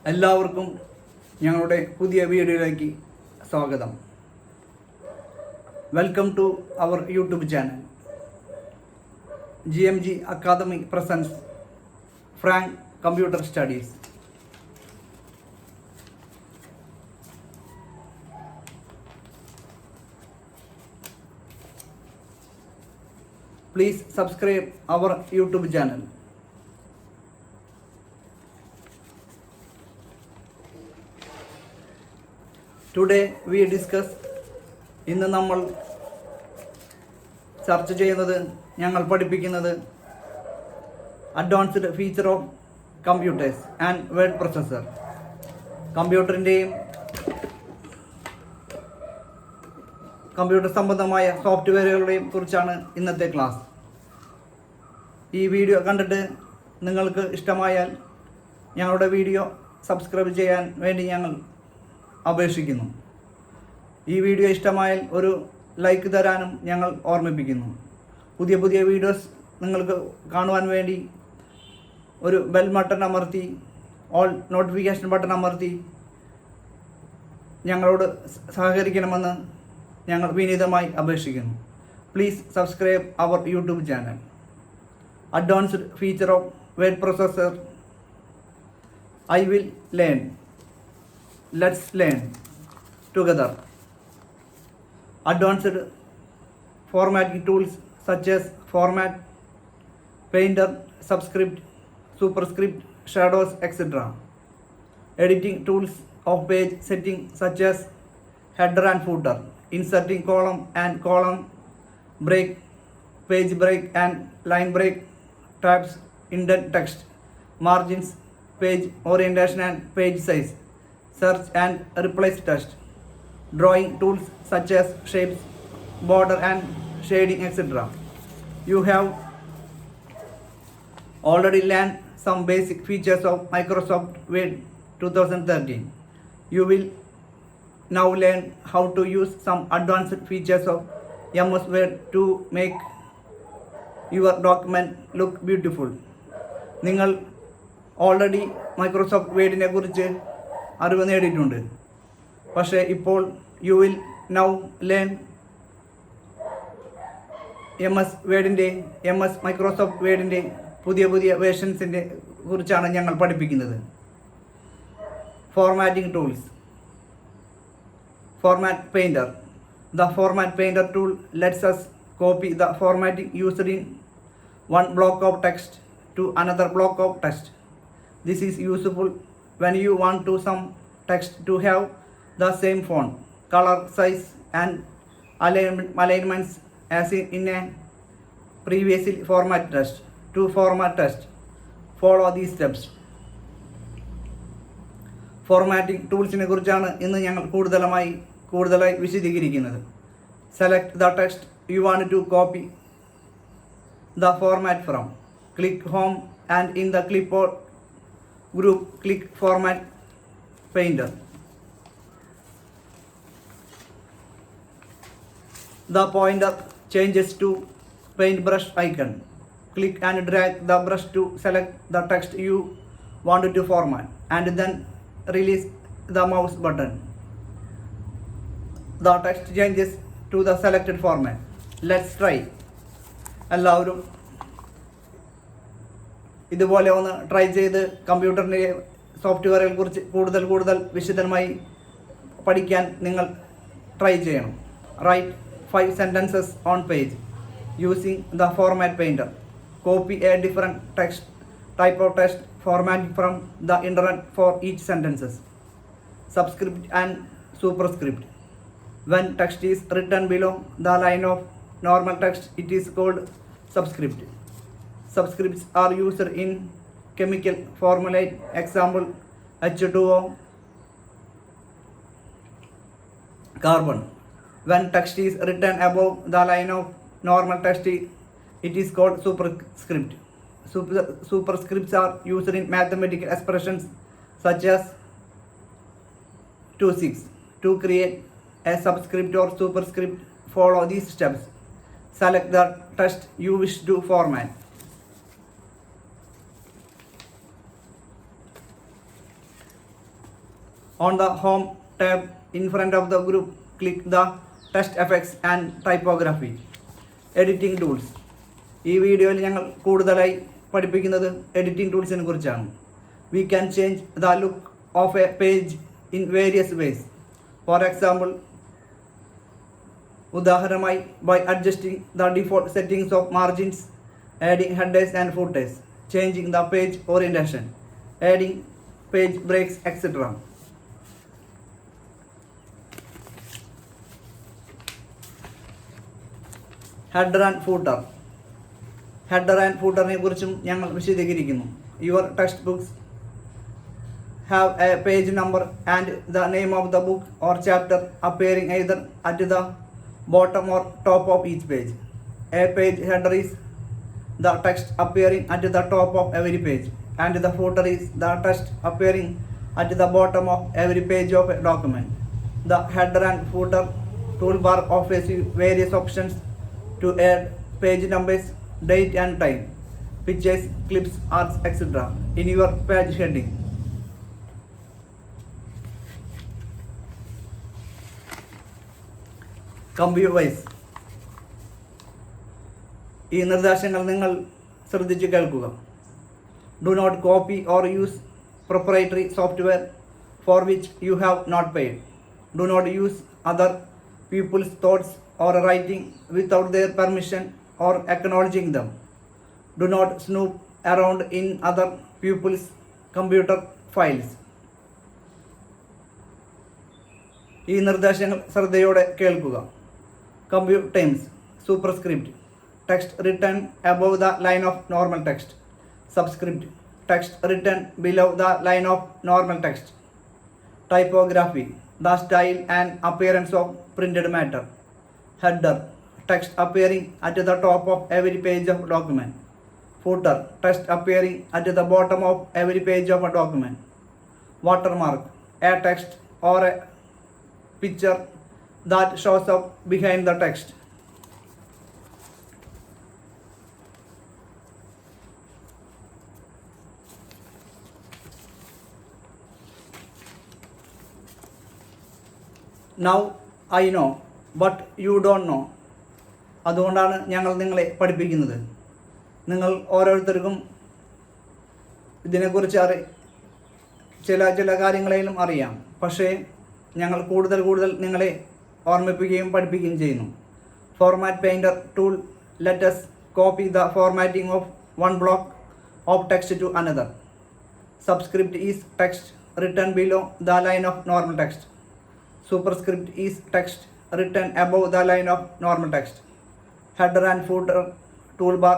എല്ലാവർക്കും ഞങ്ങളുടെ പുതിയ വീഡിയോയിലേക്ക് സ്വാഗതം. Welcome to our YouTube channel. GMG Academy presents Frank Computer Studies. Please subscribe our YouTube channel. Today we discuss ഇന്ന് നമ്മൾ ചർച്ച ചെയ്യുന്നത് ഞങ്ങൾ പഠിപ്പിക്കുന്നത് advanced feature of computers and word processor. കമ്പ്യൂട്ടറിൻ്റെയും കമ്പ്യൂട്ടർ സംബന്ധമായ സോഫ്റ്റ്വെയറുകളെയും കുറിച്ചാണ് ഇന്നത്തെ ക്ലാസ്. ഈ വീഡിയോ കണ്ടിട്ട് നിങ്ങൾക്ക് ഇഷ്ടമായാൽ ഞങ്ങളുടെ വീഡിയോ സബ്സ്ക്രൈബ് ചെയ്യാൻ വേണ്ടി ഞങ്ങൾ അപേക്ഷിക്കുന്നു. ഈ വീഡിയോ ഇഷ്ടമായാൽ ഒരു ലൈക്ക് തരാനും ഞങ്ങൾ ഓർമ്മിപ്പിക്കുന്നു. പുതിയ പുതിയ വീഡിയോസ് നിങ്ങൾക്ക് കാണുവാൻ വേണ്ടി ഒരു ബെൽ ബട്ടൺ അമർത്തി ഓൾ നോട്ടിഫിക്കേഷൻ ബട്ടൺ അമർത്തി ഞങ്ങളോട് സഹകരിക്കണമെന്ന് ഞങ്ങൾ വിനീതമായി അപേക്ഷിക്കുന്നു. Please subscribe our YouTube channel. Advanced feature of word processor. I will learn. Let's learn together. Advanced formatting tools such as format, painter, subscript, superscript, shadows, etc. Editing tools of page setting such as header and footer, inserting column and column break, page break and line break, tabs, indent text, margins, page orientation and page size, search and replace text, drawing tools such as shapes, border and shading, etc. You have already learned some basic features of Microsoft Word 2013. You will now learn how to use some advanced features of MS Word to make your document look beautiful. നിങ്ങൾ already Microsoft വേർഡിനെ കുറിച്ച് അറിവ് നേടിയിട്ടുണ്ട്. പക്ഷേ ഇപ്പോൾ you will now learn Microsoft വേർഡിൻ്റെ പുതിയ പുതിയ വേർഷൻസിൻ്റെ കുറിച്ചാണ് ഞങ്ങൾ പഠിപ്പിക്കുന്നത്. Formatting tools. Format painter. The format painter tool lets us copy the formatting used in one block of text to another block of text. This is useful when you want to some text to have the same font, color, size and alignments as in a previously format text. To format text, follow these steps. Formatting ടൂൾസിനെ കുറിച്ചാണ് ഇന്ന് ഞങ്ങൾ കൂടുതലായി വിശദീകരിക്കുന്നത്. Select the text you want to copy the format from. Click home and in the clipboard group click format painter. The pointer changes to paintbrush icon. Click and drag the brush to select the text you want to format and then release the mouse button. The text changes to the selected format. Let's try. എല്ലാവരും ഇതുപോലെ ഒന്ന് try ചെയ്ത് കമ്പ്യൂട്ടറിൻ്റെ സോഫ്റ്റ്വെയറുകളെ കുറിച്ച് കൂടുതൽ വിശദമായി പഠിക്കാൻ നിങ്ങൾ ട്രൈ ചെയ്യണം. Write 5 sentences on page using the format painter. Copy a different type of text formatting from the internet for each sentences. Subscript and superscript. When text is written below the line of normal text, it is called subscript. Subscripts are used in chemical formulae. Example, H2O, carbon. When text is written above the line of normal text, it is called superscript. Superscripts are used in mathematical expressions such as 2/6. To create a subscript or superscript, follow these steps. Select the text you wish to format. On the Home tab in front of the group, click the Text Effects and Typography. Editing Tools. ഈ വീഡിയോയിൽ ഞങ്ങൾ കൂടുതലായി പഠിപ്പിക്കുന്നത് editing ടൂൾസിനെ കുറിച്ചാണ്. We can change the look of a page in various ways. For example, ഉദാഹരണമായി by adjusting the default settings of margins, adding headers and footers, changing the page orientation, adding page breaks, etc. Header and footer. Header and footerനെ കുറിച്ചും ഞങ്ങൾ വിശദീകരിക്കുന്നു. Your textbooks have a page number and the name of the book or chapter appearing either at the bottom or top of each page. A page header is the text appearing at the top of every page, and the footer is the text appearing at the bottom of every page of a document. The header and footer toolbar offers you various options to add page numbers, date and time, pictures, clips, arts, etc. in your page heading. Compute wise. ഈ നിർദ്ദേശങ്ങൾ നിങ്ങൾ ശ്രദ്ധിച്ച് കേൾക്കുക. Do not copy or use proprietary software for which you have not paid. Do not use other people's thoughts or writing without their permission or acknowledging them. Do not snoop around in other people's computer files. ഈ നിർദ്ദേശങ്ങൾ ശ്രദ്ധയോടെ കേൾക്കുക. Compute times. Superscript. Text written above the line of normal text. Subscript. Text written below the line of normal text. Typography. The style and appearance of printed matter. Header. Text appearing at the top of every page of document. Footer. Text appearing at the bottom of every page of a document. Watermark. A text or a picture that shows up behind the text. Now I know, but you don't know. അതുകൊണ്ടാണ് ഞങ്ങൾ നിങ്ങളെ പഠിപ്പിക്കുന്നത്. നിങ്ങൾ ഓരോരുത്തർക്കും ഇതിനെക്കുറിച്ച് ചില കാര്യങ്ങളെങ്കിലും അറിയാം. പക്ഷേ ഞങ്ങൾ കൂടുതൽ നിങ്ങളെ ഓർമ്മിപ്പിക്കുകയും പഠിപ്പിക്കുകയും ചെയ്യുന്നു. Format painter tool let us copy the formatting of one block of text to another. Subscript is text written below the line of normal text. Superscript is text written above the line of normal text. Header and footer toolbar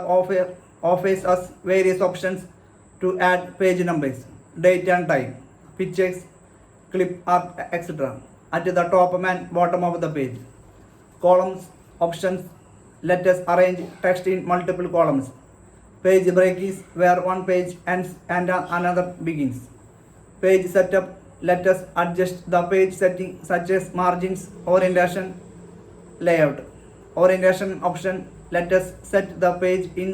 offers us various options to add page numbers, date and time, pictures, clip art, etc. at the top and bottom of the page. Columns options let us arrange text in multiple columns. Page break is where one page ends and another begins. Page setup let us adjust the page setting such as margins, orientation, layout. Orientation option let us set the page in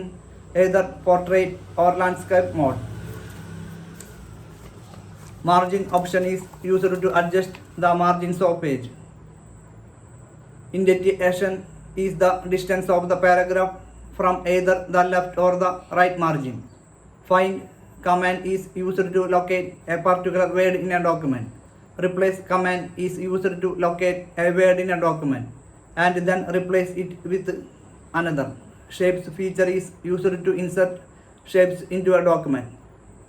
either portrait or landscape mode. Margin option is used to adjust the margins of page. Indentation is the distance of the paragraph from either the left or the right margin. Find command is used to locate a particular word in a document. Replace command is used to locate a word in a document and then replace it with another. Shapes feature is used to insert shapes into a document.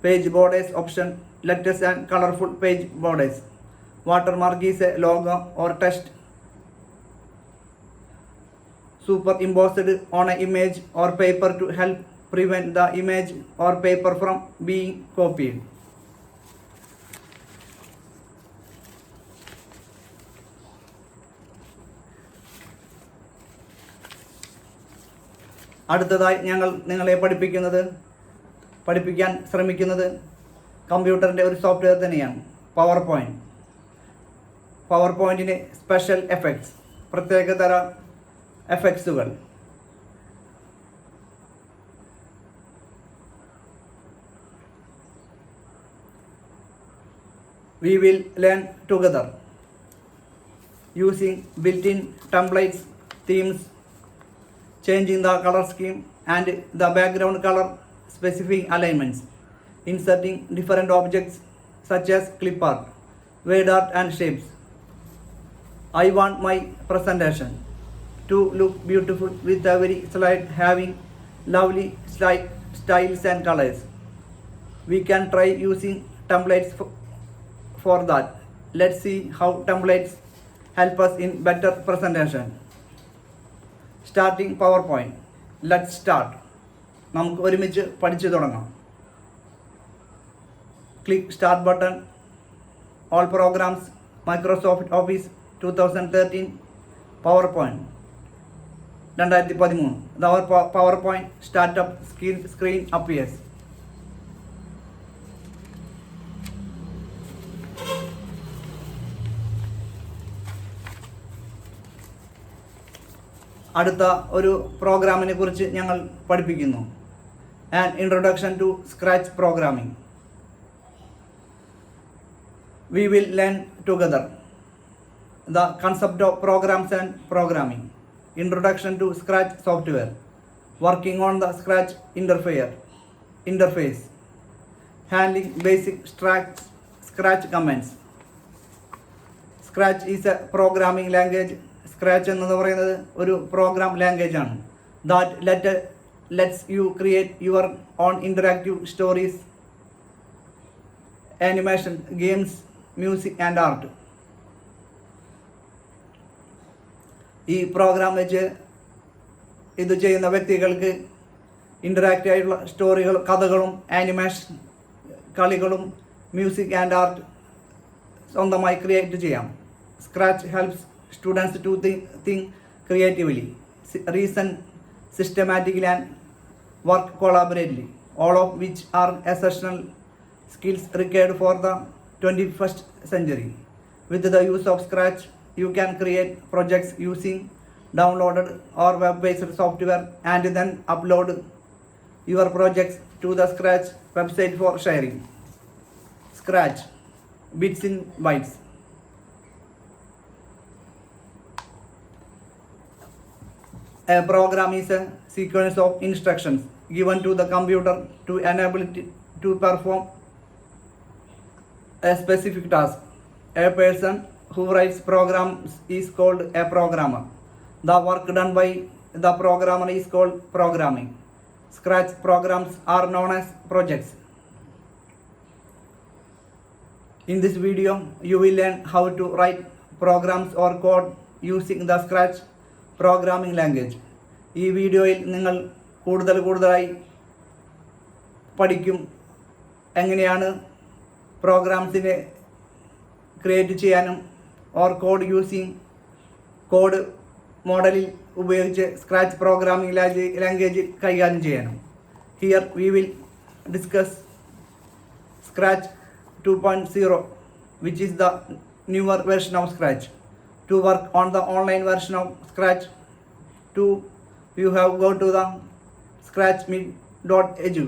Page borders option let us and colorful page borders. Watermark is a logo or text superimposed on an image or paper to help prevent the image or paper from being copied. അടുത്തതായി ഞങ്ങൾ നിങ്ങളെ പഠിപ്പിക്കാൻ ശ്രമിക്കുന്നത് കമ്പ്യൂട്ടറിൻ്റെ ഒരു software തന്നെയാണ് power പോയിൻറ്റിന് special effects, പ്രത്യേകതര എഫക്ട്സുകൾ. We will learn together using built-in templates, themes, changing the color scheme and the background color, specifying alignments, inserting different objects such as clip art, word art and shapes. I want my presentation to look beautiful with every slide having lovely styles and colors. We can try using templates for that. Let's see how templates help us in better presentation. Starting PowerPoint. Let's start. നമുക്ക് ഒരുമിച്ച് പഠിച്ചു തുടങ്ങാം. Click Start button. All programs, Microsoft Office 2013, PowerPoint 2013. Our PowerPoint startup screen appears. അടുത്ത ഒരു പ്രോഗ്രാമിനെ കുറിച്ച് ഞങ്ങൾ പഠിപ്പിക്കുന്നു. An introduction to Scratch programming. We will learn together the concept of programs and programming. Introduction to Scratch software. Working on the Scratch interface. Handling basic Scratch commands. Scratch is a programming language. Scratch എന്ന് പറയുന്നത് ഒരു programme language ആണ്. That lets you create your own interactive stories, animation, games, music and art. ഈ programme വെച്ച് ഇത് ചെയ്യുന്ന വ്യക്തികൾക്ക് interactive ആയിട്ടുള്ള സ്റ്റോറികളും കഥകളും ആനിമേഷൻ കളികളും മ്യൂസിക് ആൻഡ് ആർട്ട് സ്വന്തമായി ക്രിയേറ്റ് ചെയ്യാം. Scratch helps students to think creatively, reason systematically and work collaboratively, all of which are essential skills required for the 21st century. With the use of Scratch, you can create projects using downloaded or web-based software and then upload your projects to the Scratch website for sharing. Scratch, bits in bytes. A program is a sequence of instructions given to the computer to enable it to perform a specific task. A person who writes programs is called a programmer. The work done by the programmer is called programming. Scratch programs are known as projects. In this video, you will learn how to write programs or code using the Scratch programming language. ഈ വീഡിയോയിൽ നിങ്ങൾ കൂടുതലായി പഠിക്കും എങ്ങനെയാണ് പ്രോഗ്രാംസിനെ create ചെയ്യാനും or code using code മോഡലിൽ ഉപയോഗിച്ച് scratch programming language കൈകാര്യം ചെയ്യാനും. Here we will discuss scratch 2.0 which is the newer version of Scratch. To work on the online version of Scratch 2, you have go to the scratchme.edu.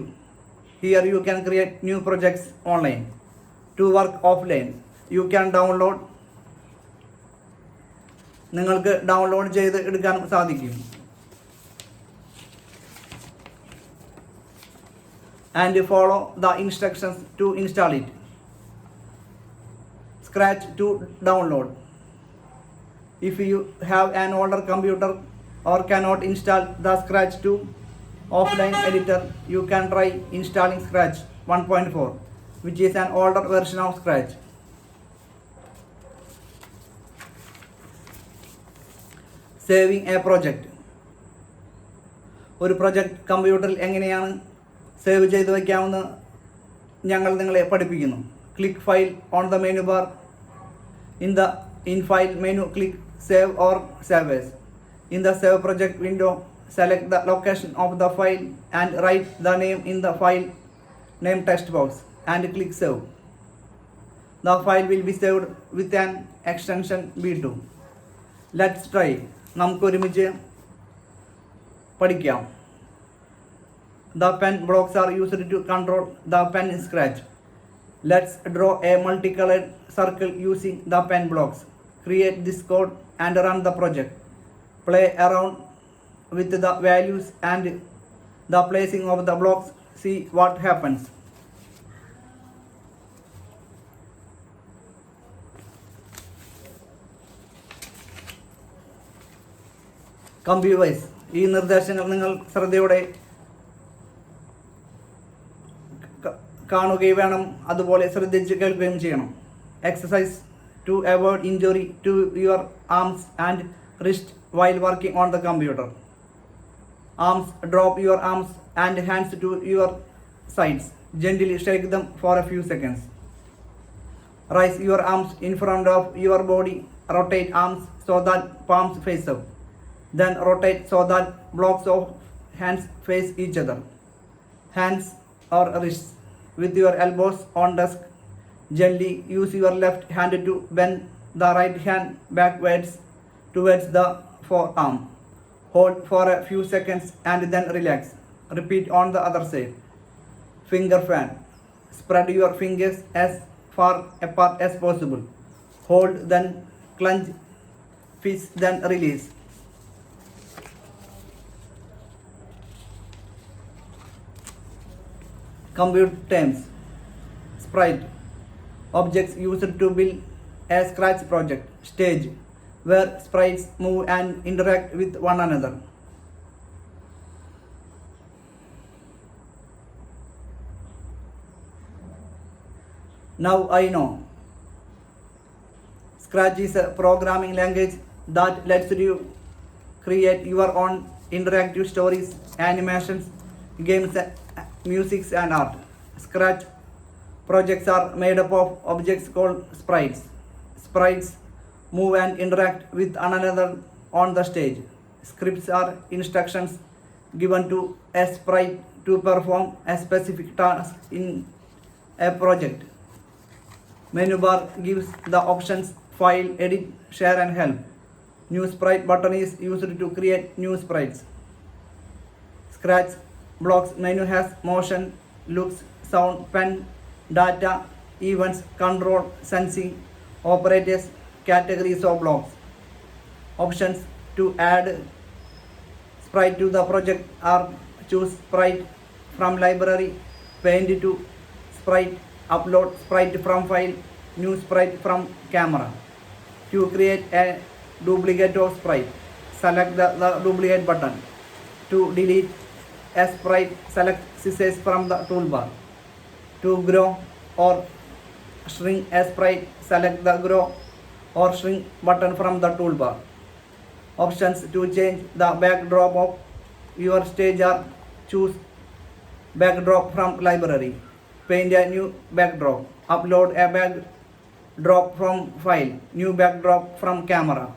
Here you can create new projects online. To work offline, you can download. നിങ്ങൾക്ക് download ചെയ്ത് എടുക്കാൻ സാധിക്കും. And follow the instructions to install it. Scratch to download. If you have an older computer or cannot install the Scratch 2 offline editor, you can try installing Scratch 1.4, which is an older version of Scratch. Saving a project. ഒരു project കമ്പ്യൂട്ടറിൽ എങ്ങനെയാണ് save ചെയ്ത് വയ്ക്കാമെന്ന് ഞങ്ങൾ നിങ്ങളെ പഠിപ്പിക്കുന്നു. Click file on the menu bar. In file menu, click Save or Save as. In the Save project window, select the location of the file and write the name in the file name text box and click Save. The file will be saved with an extension v2. Let's try. നമുക്ക് ഒരുമിച്ച് പഠിക്കാം. The pen blocks are used to control the pen in Scratch. Let's draw a multicolored circle using the pen blocks. Create this code and run the project. Play around with the values and the placing of the blocks. See what happens. Computers ഈ നിർദ്ദേശങ്ങൾ നിങ്ങൾ ശ്രദ്ധയോടെ കാണുകയും വേണം, അതുപോലെ ശ്രദ്ധിച്ച് കേൾക്കുകയും ചെയ്യണം. Exercise to avoid injury to your arms and wrist while working on the computer. Arms, drop your arms and hands to your sides. Gently shake them for a few seconds. Raise your arms in front of your body. Rotate arms so that palms face up. Then rotate so that blocks of hands face each other. Hands or wrists with your elbows on desk. Gently use your left hand to bend the right hand backwards towards the forearm. Hold for a few seconds and then relax. Repeat on the other side. Finger fan. Spread your fingers as far apart as possible. Hold, then clench fist, then release. Computer terms. Sprite. Objects used to build a scratch project. Stage, where sprites move and interact with one another. Now I know. Scratch is a programming language that lets you create your own interactive stories, animations, games, music and art. Scratch projects are made up of objects called sprites. Sprites move and interact with one another on the stage. Scripts are instructions given to a sprite to perform a specific task in a project. Menu bar gives the options file, edit, share and help. New sprite button is used to create new sprites. Scratch blocks menu has motion, looks, sound, pen, data, events, control, sensing, operators, categories of blocks. Options to add sprite to the project are choose sprite from library, paint to sprite, upload sprite from file, new sprite from camera. To create a duplicate of sprite, select the duplicate button. To delete a sprite, select scissors from the toolbar. To grow or shrink a sprite, select the grow or shrink button from the toolbar. Options to change the backdrop of your stage are choose backdrop from library, paint a new backdrop, upload a backdrop from file, new backdrop from camera.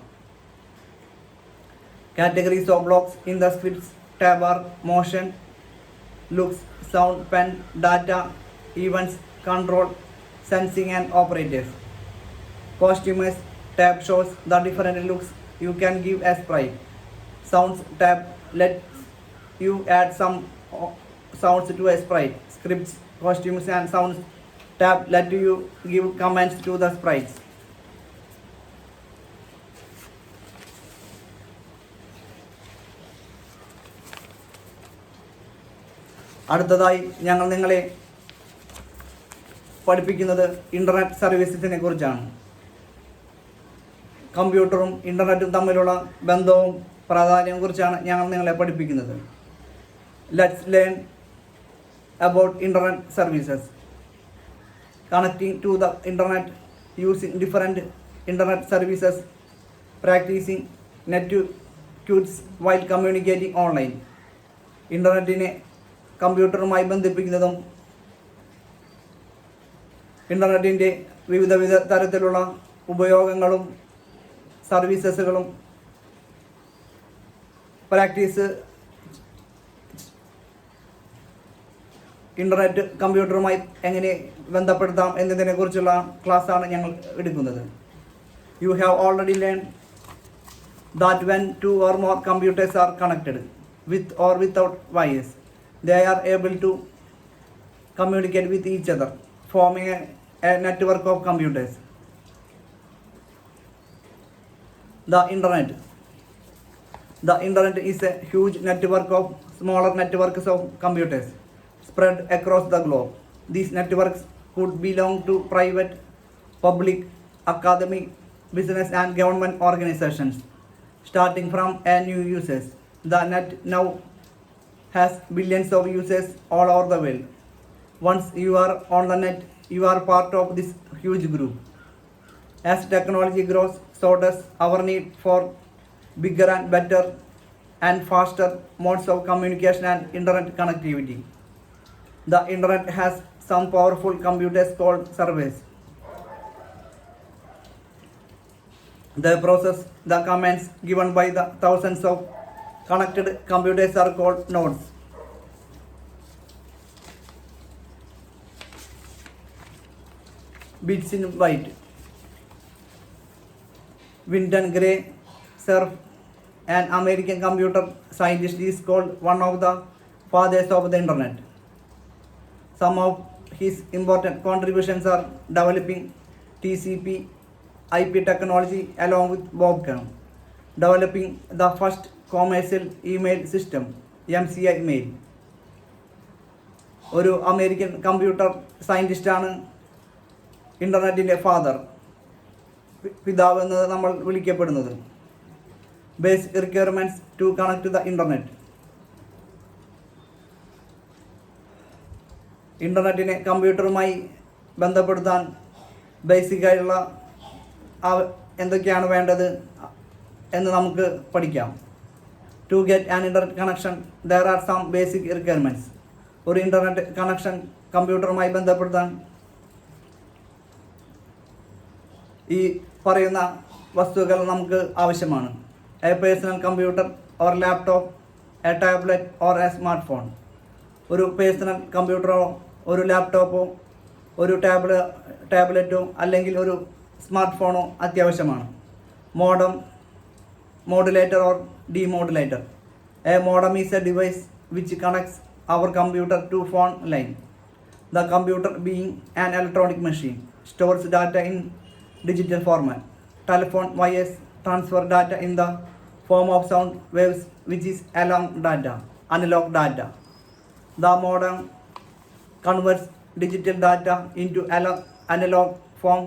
Categories of blocks in the scripts tab are motion, looks, sound, pen, data, events, control, sensing and operators. Costumes tab shows the different looks you can give a sprite. Sounds tab lets you add some sounds to a sprite. Scripts, costumes and sounds tab let you give commands to the sprites. അടുത്തതായി ഞങ്ങൾ നിങ്ങളെ പഠിപ്പിക്കുന്നത് internet സർവീസസിനെ കുറിച്ചാണ്. കമ്പ്യൂട്ടറും ഇൻ്റർനെറ്റും തമ്മിലുള്ള ബന്ധവും പ്രാധാന്യവും കുറിച്ചാണ് ഞങ്ങൾ നിങ്ങളെ പഠിപ്പിക്കുന്നത്. Let's learn about internet services. Connecting to the internet using different internet services, practising networks while communicating online. ഇൻ്റർനെറ്റിനെ കമ്പ്യൂട്ടറുമായി ബന്ധിപ്പിക്കുന്നതും ഇൻ്റർനെറ്റിൻ്റെ വിവിധ തരത്തിലുള്ള ഉപയോഗങ്ങളും സർവീസസുകളും പ്രാക്ടീസ് ഇൻ്റർനെറ്റ് കമ്പ്യൂട്ടറുമായി എങ്ങനെ ബന്ധപ്പെടുത്താം എന്നതിനെക്കുറിച്ചുള്ള ക്ലാസ്സാണ് ഞങ്ങൾ എടുക്കുന്നത്. You have already learn that when two or more computers are connected with or without wires, they are able to communicate with each other. forming a network of computers. The Internet. The Internet is a huge network of smaller networks of computers spread across the globe. These networks could belong to private, public, academic, business and government organizations. Starting from a new users, the net now has billions of users all over the world. Once you are on the net, you are part of this huge group. As technology grows, so does our need for bigger and better and faster modes of communication and internet connectivity. The internet has some powerful computers called servers. They process the commands given by the thousands of connected computers are called nodes. Bits in byte. Winton Gray Cerf, an American computer scientist, is called one of the fathers of the internet. Some of his important contributions are developing TCP IP technology along with Bob Kern, developing the first commercial email system, MCI mail. ഒരു American computer സയൻറ്റിസ്റ്റാണ് ഇൻ്റർനെറ്റിൻ്റെ father, പിതാവ് എന്ന് നമ്മൾ വിളിക്കപ്പെടുന്നത്. Basic requirements to connect the internet. ഇൻ്റർനെറ്റിനെ കമ്പ്യൂട്ടറുമായി ബന്ധപ്പെടുത്താൻ ബേസിക്കായിട്ടുള്ള എന്തൊക്കെയാണ് വേണ്ടത് എന്ന് നമുക്ക് പഠിക്കാം. To get an internet connection there are some basic requirements. ഒരു ഇൻ്റർനെറ്റ് കണക്ഷൻ കമ്പ്യൂട്ടറുമായി ബന്ധപ്പെടുത്താൻ ഈ പറയുന്ന വസ്തുക്കൾ നമുക്ക് ആവശ്യമാണ്. A personal computer or laptop, a tablet or a smart phone. ഒരു പേഴ്സണൽ കമ്പ്യൂട്ടറോ ഒരു ലാപ്ടോപ്പോ ഒരു ടാബ്ലറ്റോ അല്ലെങ്കിൽ ഒരു സ്മാർട്ട് ഫോണോ അത്യാവശ്യമാണ്. Modem, modulator or demodulator. A modem is A device which connects our computer to phone line. The computer, being an electronic machine, stores data in digital format. Telephone wires transfer data in the form of sound waves, which is analog data. The modem converts digital data into analog form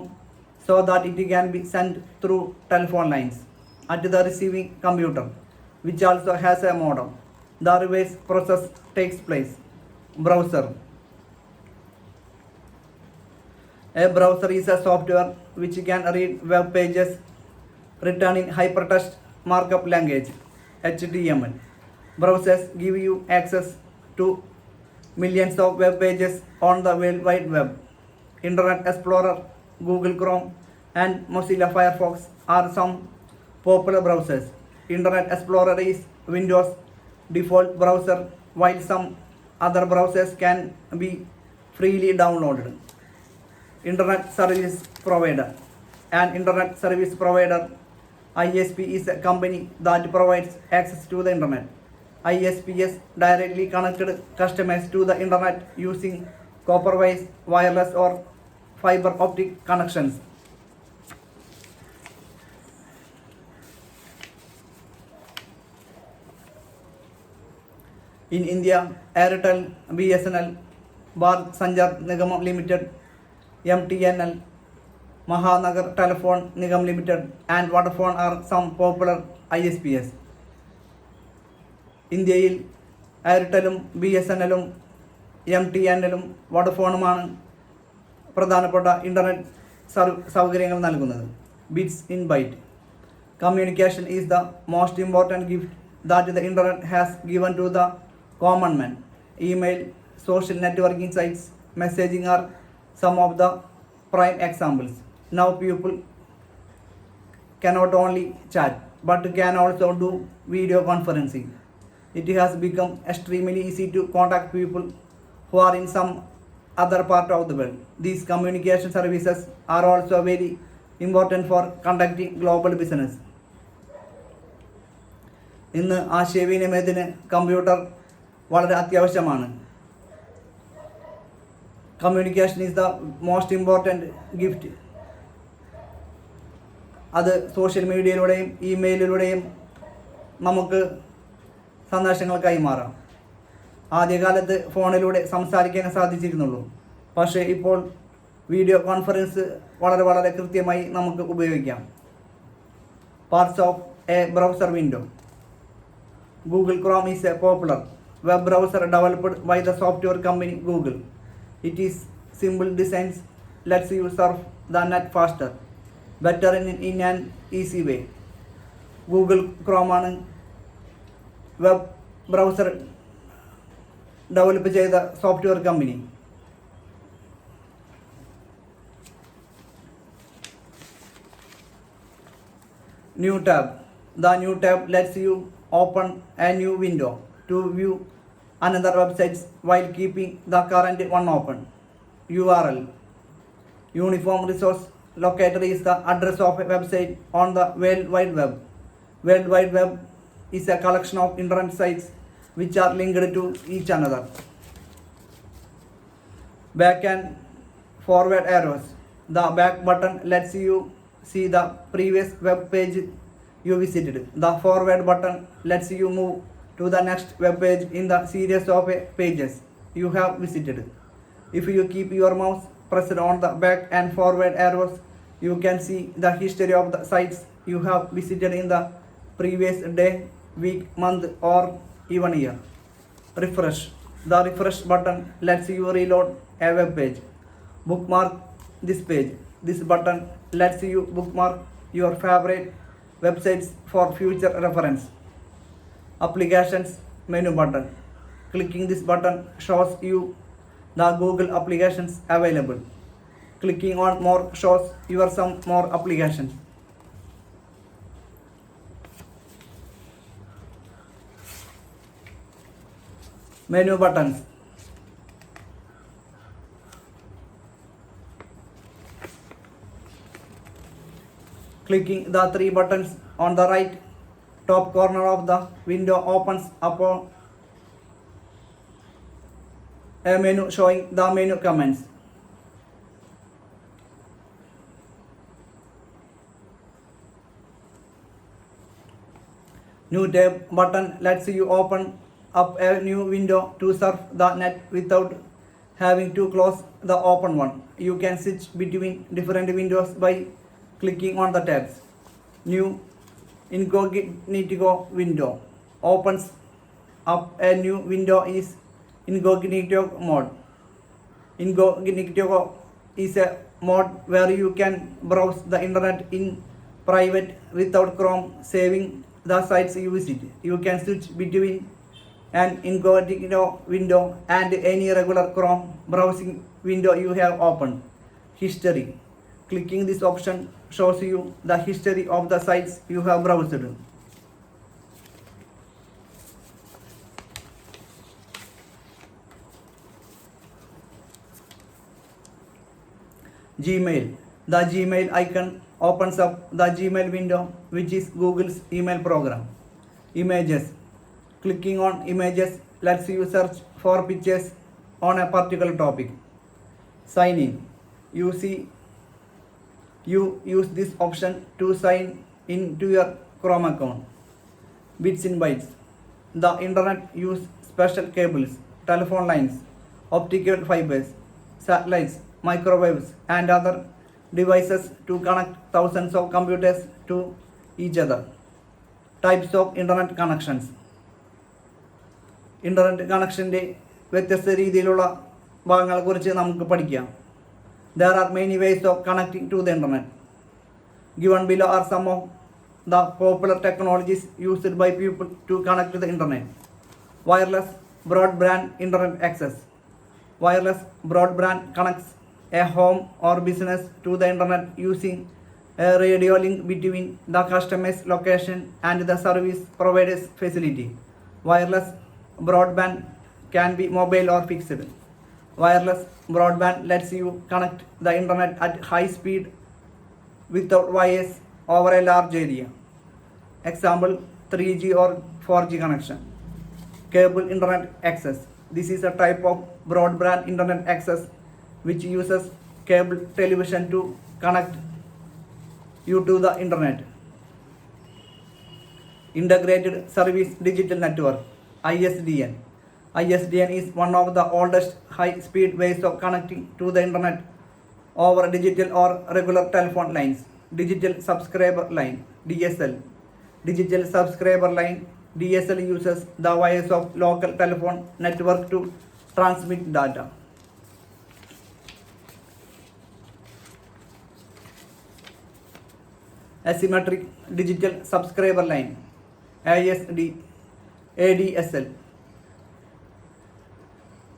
so that it can be sent through telephone lines at the receiving computer, which also has a modem. The reverse process takes place. Browser. A browser is a software which can read web pages written in hypertext markup language, HTML. Browsers give you access to millions of web pages on the World Wide Web. Internet Explorer, Google Chrome, and Mozilla Firefox are some popular browsers. Internet Explorer is Windows default browser, while some other browsers can be freely downloaded. Internet Service Provider. An Internet Service Provider, ISP, is a company that provides access to the Internet. ISPs directly connected customers to the Internet using copper-wise, wireless or fiber optic connections. In India, Airtel, BSNL, Bharat Sanchar Nigam Limited, MTNL, Mahanagar Telephone Nigam Limited, and Vodafone are some popular ISPs. ഇന്ത്യയിൽ എയർടെലും BSNLും MTNLും വോഡഫോണുമാണ് പ്രധാനപ്പെട്ട internet സൗകര്യങ്ങൾ നൽകുന്നത്. Bits in byte. Communication is the most important gift that the internet has given to the common man. Email, social networking sites, messaging are some of the prime examples. Now people can not only chat but can also do video conferencing. It has become extremely easy to contact people who are in some other part of the world. These communication services are also very important for conducting global business. ഇന്ന് ആശയവിനിമയത്തിന് computer വളരെ അത്യാവശ്യമാണ്. Communication is the most important gift. അത് social മീഡിയയിലൂടെയും ഇമെയിലിലൂടെയും നമുക്ക് സന്ദേശങ്ങൾ കൈമാറാം. ആദ്യകാലത്ത് ഫോണിലൂടെ സംസാരിക്കാൻ സാധിച്ചിരുന്നുള്ളൂ. പക്ഷേ ഇപ്പോൾ വീഡിയോ കോൺഫറൻസ് വളരെ കൃത്യമായി നമുക്ക് ഉപയോഗിക്കാം. Parts of A browser window. Google Chrome is a popular web browser developed by the software company Google. It is simple designs lets you surf the net faster, better in an easy way. Google Chrome ആണ് web browser develop ചെയ്ത software company. New tab. The new tab lets you open a new window to view another websites while keeping the current one open. URL. Uniform Resource Locator is the address of a website on the World Wide Web. World Wide Web is a collection of internet sites which are linked to each another. Back and forward arrows. The back button lets you see the previous web page you visited. The forward button lets you move to the next web page in the series of pages you have visited. If you keep your mouse pressed on the back and forward arrows, you can see the history of the sites you have visited in the previous day, week, month, or even year. Refresh. The refresh button lets you reload a web page. Bookmark this page. This button lets you bookmark your favorite websites for future reference. Applications menu button. Clicking this button shows you the Google applications available. Clicking on more shows you some more applications. Menu buttons. Clicking the three buttons on the right top corner of the window opens up a menu showing the menu commands. New tab button lets you open up a new window to surf the net without having to close the open one. You can switch between different windows by clicking on the tabs. New incognito window opens up a new window is incognito mode. Incognito is a mode where you can browse the internet in private without Chrome saving the sites you visit. You can switch between an incognito window and any regular Chrome browsing window you have opened. History. Clicking this option shows you the history of the sites you have browsed. Gmail. The Gmail icon opens up the Gmail window, which is Google's email program. Images. Clicking on images lets you search for pictures on a particular topic. Sign in. You use this option to sign into your Chrome account. Bits and bytes. The internet uses special cables, telephone lines, optical fibers, satellites, microwaves, and other devices to connect thousands of computers to each other. Types of internet connections. Internet കണക്ഷൻ്റെ വ്യത്യസ്ത രീതിയിലുള്ള ഭാഗങ്ങളെക്കുറിച്ച് നമുക്ക് പഠിക്കാം. There are many ways of connecting to the internet. Given below are some of the popular technologies used by people to connect to the internet. Wireless broadband internet access. Wireless broadband connects a home or business to the internet using a radio link between the customer's location and the service provider's facility. Wireless broadband can be mobile or fixed. Wireless broadband lets you connect the internet at high speed without wires over a large area. Example 3G or 4G connection. Cable internet access. This is a type of broadband internet access which uses cable television to connect you to the internet. Integrated Service Digital Network, ISDN. ISDN is one of the oldest high-speed ways of connecting to the internet over digital or regular telephone lines. Digital Subscriber Line, DSL. Digital Subscriber Line, DSL uses the wires of local telephone network to transmit data. Asymmetric Digital Subscriber Line, ADSL.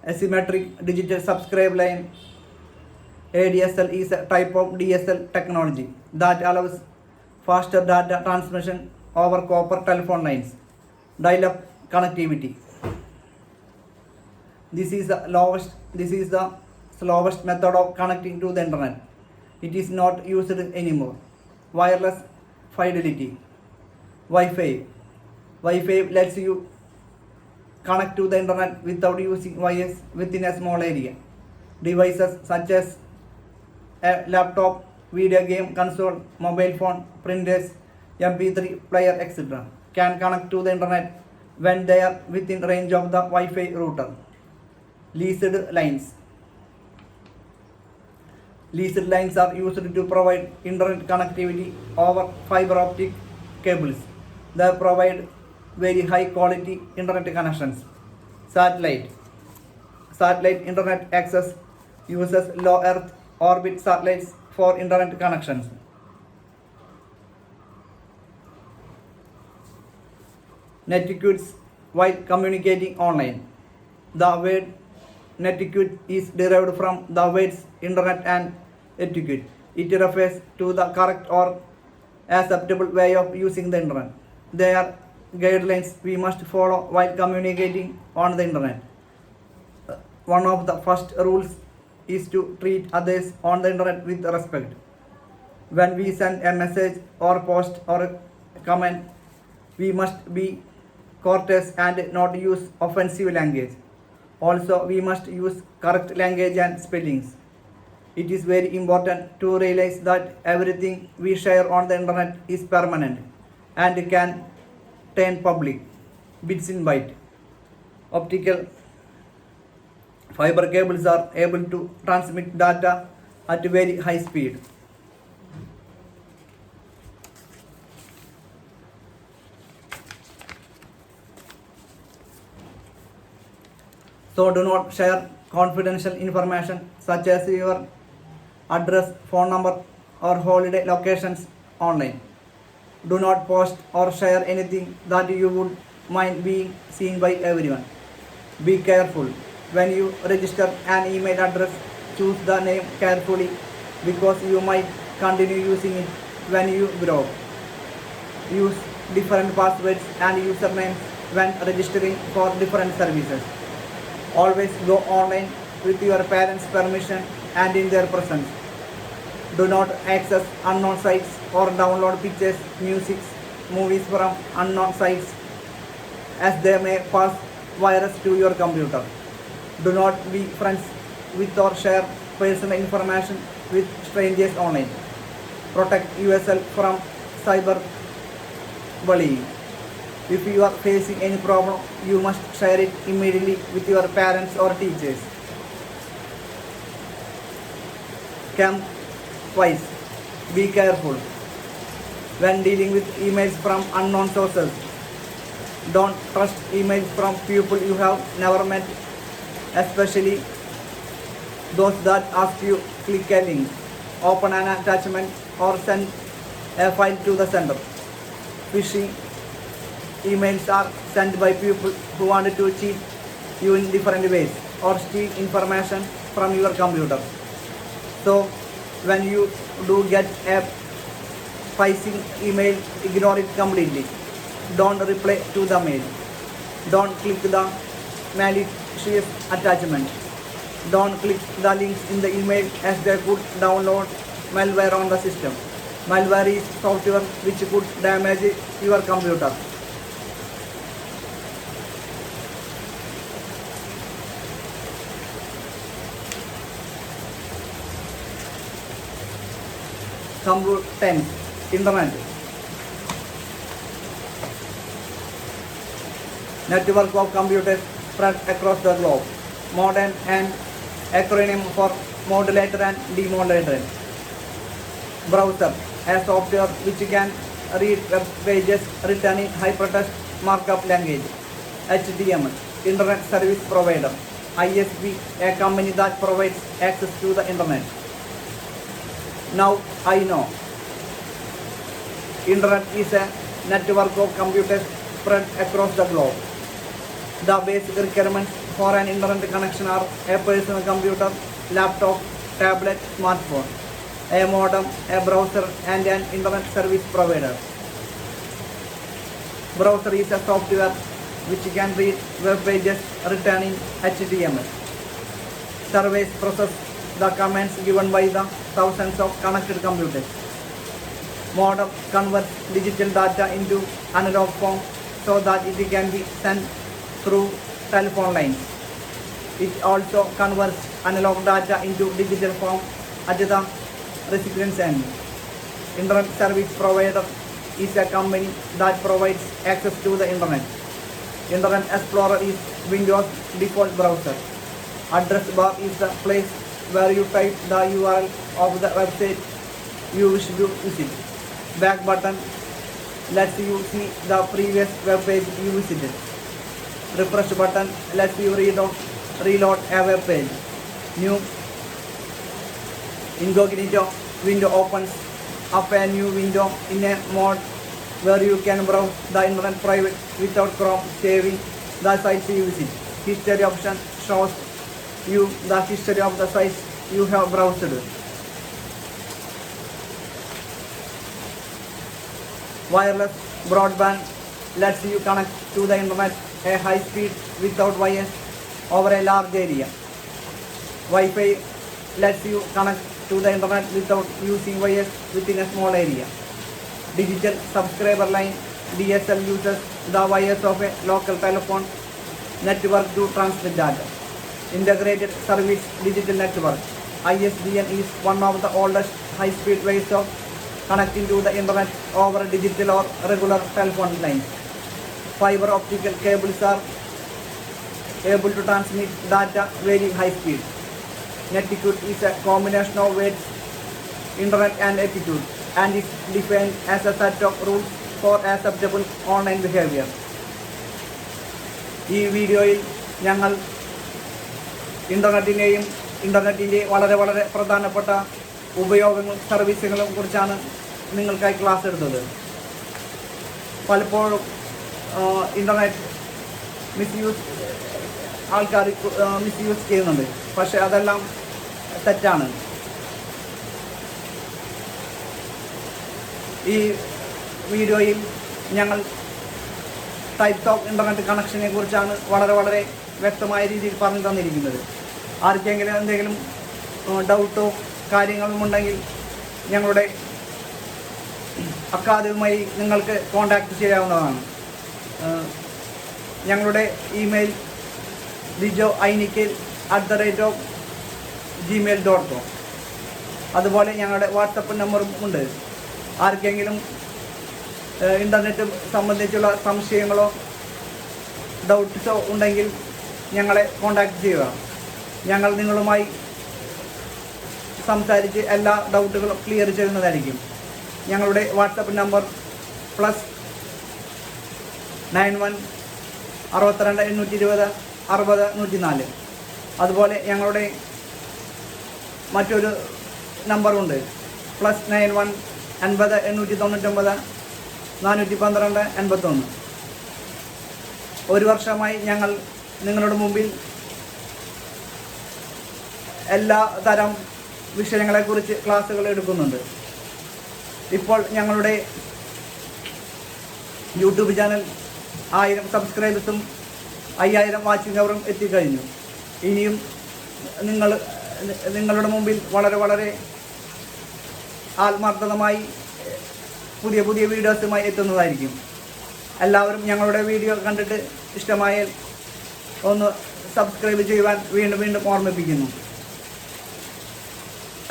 Asymmetric Digital Subscriber Line, ADSL, is a type of DSL technology that allows faster data transmission over copper telephone lines, dial-up connectivity. This is the slowest method of connecting to the internet. It is not used anymore. Wireless fidelity, Wi-Fi. Wi-Fi lets you connect to the internet without using wires within a small area. Devices such as a laptop, video game console, mobile phone, printers, MP3 player, etc. can connect to the internet when they are within range of the Wi-Fi router. Leased lines. Leased lines are used to provide internet connectivity over fiber optic cables. They provide very high quality internet connections. Satellite. Satellite internet access uses low Earth orbit satellites for internet connections. Netiquettes while communicating online. The word netiquette is derived from the words internet and etiquette. It refers to the correct or acceptable way of using the internet. They are guidelines we must follow while communicating on the internet. One of the first rules is to treat others on the internet with respect. When we send a message or post or a comment, we must be courteous and not use offensive language. Also, we must use correct language and spellings. It is very important to realize that everything we share on the internet is permanent and can turn public. Bits in byte. Optical fiber cables are able to transmit data at very high speed. So do not share confidential information such as your address, phone number, or holiday locations online. Do not post or share anything that you would mind being seen by everyone. Be careful. When you register an email address, choose the name carefully because you might continue using it when you grow. Use different passwords and usernames when registering for different services. Always go online with your parents' permission and in their presence. Do not access unknown sites or download pictures, music, movies from unknown sites as they may pass virus to your computer. Do not be friends with or share personal information with strangers online. Protect yourself from cyber bullying. If you are facing any problem, you must share it immediately with your parents or teachers. Camp twice. Be careful when dealing with emails from unknown sources. Don't trust emails from people you have never met, especially those that ask you click a link, open an attachment, or send a file to the sender. Phishing emails are sent by people who want to cheat you in different ways or steal information from your computer. So when you do get a phishing email, ignore it completely. Don't reply to the mail. Don't click the malicious attachment. Don't click the links in the email as they could download malware on the system. Malware is software which could damage your computer. Computers, Internet. Network of computers spread across the globe. Modern and acronym for modulator and demodulator. Browser, a software which can read web pages written in hypertext markup language. HTML, Internet Service Provider. ISP, a company that provides access to the Internet. Now I know. Internet is a network of computers spread across the globe. The basic requirements for an Internet connection are a personal computer, laptop, tablet, smartphone, a modem, a browser, and an Internet service provider. Browser is a software which can read web pages written in HTML. Surveys process the commands given by the thousands of connected computers. Modem converts digital data into analog form so that it can be sent through telephone lines. It also converts analog data into digital form at the recipient's end. Internet Service Provider is a company that provides access to the Internet. Internet Explorer is Windows default browser. Address bar is the place where you type the URL of the website you wish to visit. Back button lets you see the previous web page you visited. Refresh button lets you reload a web page. New incognito window opens up a new window in a mode where you can browse the Internet private without Chrome saving the sites you visit. History option shows you the history of the sites you have browsed. Wireless broadband lets you connect to the Internet at high speed without wires over a large area. Wi-Fi lets you connect to the Internet without using wires within a small area. Digital subscriber line DSL uses the wires of a local telephone network to transmit data. Integrated Service Digital Network ISDN is one of the oldest high-speed ways of connecting to the Internet over digital or regular telephone lines. Fiber optical cables are able to transmit data very high speed. Netitude is a combination of words, Internet and attitude, and is defined as a set of rules for acceptable online behavior. ഈ വീഡിയോയിൽ ഞങ്ങൾ ഇൻ്റർനെറ്റിൻ്റെ വളരെ പ്രധാനപ്പെട്ട ഉപയോഗങ്ങളും സർവീസുകളും കുറിച്ചാണ് നിങ്ങൾക്കായി ക്ലാസ് എടുത്തത്. പലപ്പോഴും ഇൻ്റർനെറ്റ് ആൾക്കാർ മിസ്യൂസ് ചെയ്യുന്നുണ്ട്. പക്ഷേ അതെല്ലാം തെറ്റാണ്. ഈ വീഡിയോയിൽ ഞങ്ങൾ ടൈപ്സ് ഓഫ് ഇൻ്റർനെറ്റ് കണക്ഷനെ കുറിച്ചാണ് വളരെ വ്യക്തമായ രീതിയിൽ പറഞ്ഞു തന്നിരിക്കുന്നത്. ആർക്കെങ്കിലും എന്തെങ്കിലും ഡൗട്ടോ കാര്യങ്ങളും ഉണ്ടെങ്കിൽ ഞങ്ങളുടെ അക്കാദമിയുമായി നിങ്ങൾക്ക് കോൺടാക്റ്റ് ചെയ്യാവുന്നതാണ്. ഞങ്ങളുടെ ഇമെയിൽ bijoainikil@gmail.com. അതുപോലെ ഞങ്ങളുടെ വാട്സപ്പ് നമ്പറും ഉണ്ട്. ആർക്കെങ്കിലും ഇൻ്റർനെറ്റ് സംബന്ധിച്ചുള്ള സംശയങ്ങളോ ഡൗട്ട്സോ ഉണ്ടെങ്കിൽ ഞങ്ങളെ കോൺടാക്റ്റ് ചെയ്യുക. ഞങ്ങൾ നിങ്ങളുമായി സംസാരിച്ച് എല്ലാ ഡൗട്ടുകളും ക്ലിയർ ചെയ്യുന്നതായിരിക്കും. ഞങ്ങളുടെ വാട്സപ്പ് നമ്പർ +91 62 820 60 104. അതുപോലെ ഞങ്ങളുടെ മറ്റൊരു നമ്പറുണ്ട് +91 80 899 412 81. ഒരു വർഷമായി ഞങ്ങൾ നിങ്ങളുടെ മുമ്പിൽ എല്ലാ തരം വിഷയങ്ങളെക്കുറിച്ച് ക്ലാസ്സുകൾ എടുക്കുന്നുണ്ട്. ഇപ്പോൾ ഞങ്ങളുടെ യൂട്യൂബ് ചാനൽ 1000 സബ്സ്ക്രൈബേഴ്സും 5000 വാച്ചിങ് അവറും എത്തിക്കഴിഞ്ഞു. ഇനിയും നിങ്ങളുടെ മുമ്പിൽ വളരെ ആത്മാർത്ഥമായി പുതിയ വീഡിയോസുമായി എത്തുന്നതായിരിക്കും. എല്ലാവരും ഞങ്ങളുടെ വീഡിയോ കണ്ടിട്ട് ഇഷ്ടമായാൽ ഒന്ന് സബ്സ്ക്രൈബ് ചെയ്യുവാൻ വീണ്ടും ഓർമ്മിപ്പിക്കുന്നു.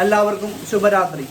എല്ലാവർക്കും ശുഭരാത്രി.